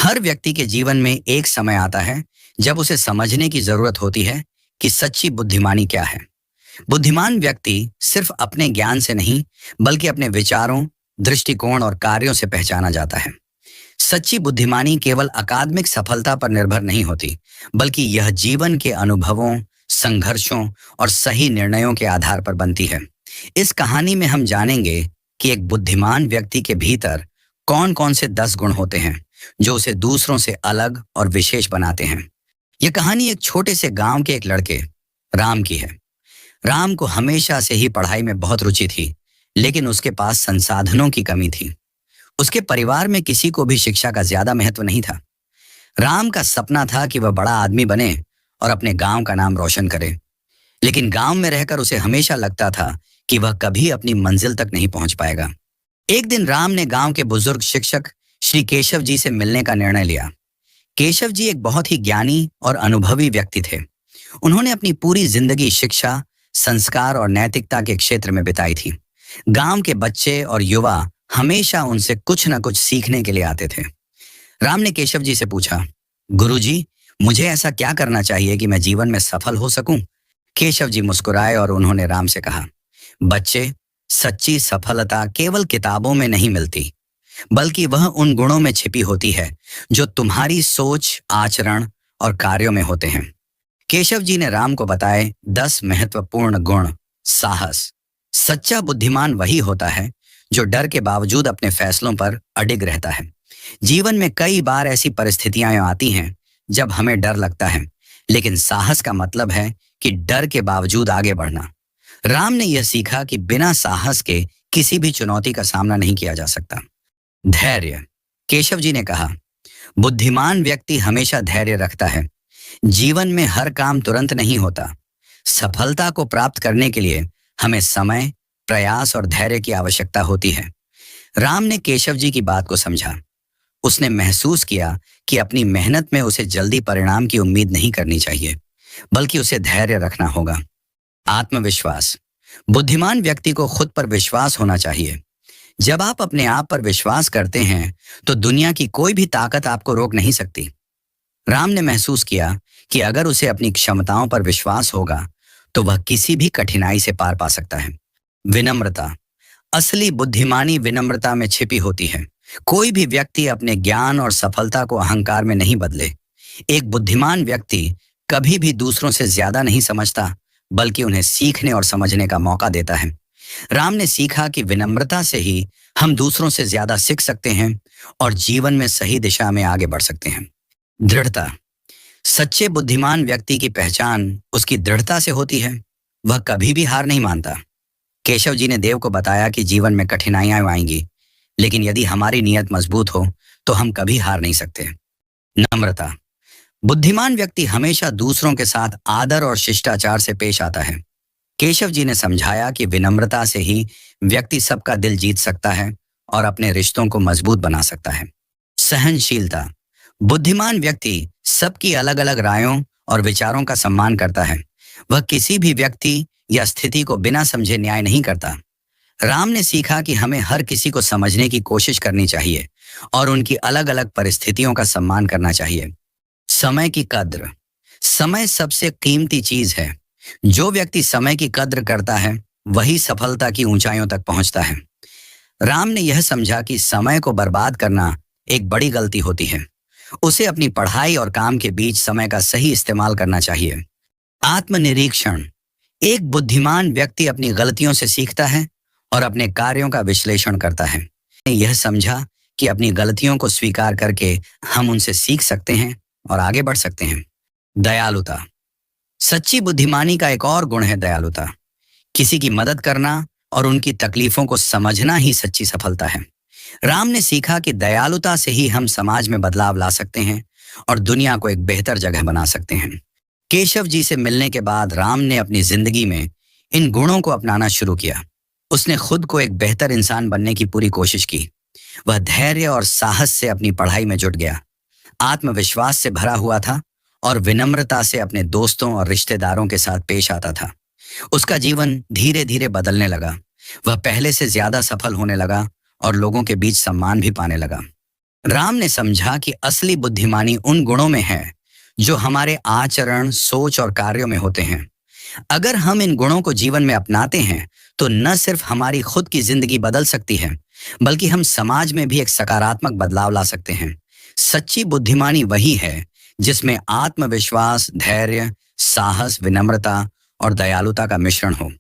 हर व्यक्ति के जीवन में एक समय आता है जब उसे समझने की जरूरत होती है कि सच्ची बुद्धिमानी क्या है। बुद्धिमान व्यक्ति सिर्फ अपने ज्ञान से नहीं, बल्कि अपने विचारों, दृष्टिकोण और कार्यों से पहचाना जाता है। सच्ची बुद्धिमानी केवल अकादमिक सफलता पर निर्भर नहीं होती, बल्कि यह जीवन के अनुभवों, संघर्षों और सही निर्णयों के आधार पर बनती है। इस कहानी में हम जानेंगे कि एक बुद्धिमान व्यक्ति के भीतर कौन कौन से 10 गुण होते हैं जो उसे दूसरों से अलग और विशेष बनाते हैं। यह कहानी एक छोटे से गांव के एक लड़के राम की है। राम को हमेशा से ही पढ़ाई में बहुत रुचि थी, लेकिन उसके पास संसाधनों की कमी थी। उसके परिवार में किसी को भी शिक्षा का ज्यादा महत्व नहीं था। राम का सपना था कि वह बड़ा आदमी बने और अपने गांव का नाम रोशन करे, लेकिन गांव में रहकर उसे हमेशा लगता था कि वह कभी अपनी मंजिल तक नहीं पहुंच पाएगा। एक दिन राम ने गांव के बुजुर्ग शिक्षक श्री केशव जी से मिलने का निर्णय लिया। केशव जी एक बहुत ही ज्ञानी और अनुभवी व्यक्ति थे। उन्होंने अपनी पूरी जिंदगी शिक्षा, संस्कार और नैतिकता के क्षेत्र में बिताई थी। गांव के बच्चे और युवा हमेशा उनसे कुछ न कुछ सीखने के लिए आते थे। राम ने केशव जी से पूछा, गुरुजी, मुझे ऐसा क्या करना चाहिए कि मैं जीवन में सफल हो सकूं? केशव जी मुस्कुराए और उन्होंने राम से कहा, बच्चे, सच्ची सफलता केवल किताबों में नहीं मिलती, बल्कि वह उन गुणों में छिपी होती है जो तुम्हारी सोच, आचरण और कार्यों में होते हैं। केशव जी ने राम को बताए 10 महत्वपूर्ण गुण। साहस। सच्चा बुद्धिमान वही होता है जो डर के बावजूद अपने फैसलों पर अडिग रहता है। जीवन में कई बार ऐसी परिस्थितियां आती हैं जब हमें डर लगता है, लेकिन साहस का मतलब है कि डर के बावजूद आगे बढ़ना। राम ने यह सीखा कि बिना साहस के किसी भी चुनौती का सामना नहीं किया जा सकता। धैर्य। केशव जी ने कहा, बुद्धिमान व्यक्ति हमेशा धैर्य रखता है। जीवन में हर काम तुरंत नहीं होता। सफलता को प्राप्त करने के लिए हमें समय, प्रयास और धैर्य की आवश्यकता होती है। राम ने केशव जी की बात को समझा। उसने महसूस किया कि अपनी मेहनत में उसे जल्दी परिणाम की उम्मीद नहीं करनी चाहिए, बल्कि उसे धैर्य रखना होगा। आत्मविश्वास। बुद्धिमान व्यक्ति को खुद पर विश्वास होना चाहिए। जब आप अपने आप पर विश्वास करते हैं तो दुनिया की कोई भी ताकत आपको रोक नहीं सकती। राम ने महसूस किया कि अगर उसे अपनी क्षमताओं पर विश्वास होगा तो वह किसी भी कठिनाई से पार पा सकता है। विनम्रता। असली बुद्धिमानी विनम्रता में छिपी होती है। कोई भी व्यक्ति अपने ज्ञान और सफलता को अहंकार में नहीं बदले। एक बुद्धिमान व्यक्ति कभी भी दूसरों से ज्यादा नहीं समझता, बल्कि उन्हें सीखने और समझने का मौका देता है। राम ने सीखा कि विनम्रता से ही हम दूसरों से ज्यादा सीख सकते हैं और जीवन में सही दिशा में आगे बढ़ सकते हैं। दृढ़ता। सच्चे बुद्धिमान व्यक्ति की पहचान उसकी दृढ़ता से होती है। वह कभी भी हार नहीं मानता। केशव जी ने देव को बताया कि जीवन में कठिनाइयां आएंगी, लेकिन यदि हमारी नीयत मजबूत हो तो हम कभी हार नहीं सकते। नम्रता। बुद्धिमान व्यक्ति हमेशा दूसरों के साथ आदर और शिष्टाचार से पेश आता है। केशव जी ने समझाया कि विनम्रता से ही व्यक्ति सबका दिल जीत सकता है और अपने रिश्तों को मजबूत बना सकता है। सहनशीलता। बुद्धिमान व्यक्ति सबकी अलग अलग रायों और विचारों का सम्मान करता है। वह किसी भी व्यक्ति या स्थिति को बिना समझे न्याय नहीं करता। राम ने सीखा कि हमें हर किसी को समझने की कोशिश करनी चाहिए और उनकी अलग अलग परिस्थितियों का सम्मान करना चाहिए। समय की कद्र। समय सबसे कीमती चीज है। जो व्यक्ति समय की कद्र करता है वही सफलता की ऊंचाइयों तक पहुंचता है। राम ने यह समझा कि समय को बर्बाद करना एक बड़ी गलती होती है। उसे अपनी पढ़ाई और काम के बीच समय का सही इस्तेमाल करना चाहिए। आत्मनिरीक्षण। एक बुद्धिमान व्यक्ति अपनी गलतियों से सीखता है और अपने कार्यों का विश्लेषण करता है। यह समझा कि अपनी गलतियों को स्वीकार करके हम उनसे सीख सकते हैं और आगे बढ़ सकते हैं। दयालुता। सच्ची बुद्धिमानी का एक और गुण है दयालुता। किसी की मदद करना और उनकी तकलीफों को समझना ही सच्ची सफलता है। राम ने सीखा कि दयालुता से ही हम समाज में बदलाव ला सकते हैं और दुनिया को एक बेहतर जगह बना सकते हैं। केशव जी से मिलने के बाद राम ने अपनी जिंदगी में इन गुणों को अपनाना शुरू किया। उसने खुद को एक बेहतर इंसान बनने की पूरी कोशिश की। वह धैर्य और साहस से अपनी पढ़ाई में जुट गया, आत्मविश्वास से भरा हुआ था और विनम्रता से अपने दोस्तों और रिश्तेदारों के साथ पेश आता था। उसका जीवन धीरे धीरे बदलने लगा। वह पहले से ज्यादा सफल होने लगा और लोगों के बीच सम्मान भी पाने लगा। राम ने समझा कि असली बुद्धिमानी उन गुणों में है जो हमारे आचरण, सोच और कार्यों में होते हैं। अगर हम इन गुणों को जीवन में अपनाते हैं, तो न सिर्फ हमारी खुद की जिंदगी बदल सकती है, बल्कि हम समाज में भी एक सकारात्मक बदलाव ला सकते हैं। सच्ची बुद्धिमानी वही है जिसमें आत्मविश्वास, धैर्य, साहस, विनम्रता और दयालुता का मिश्रण हो।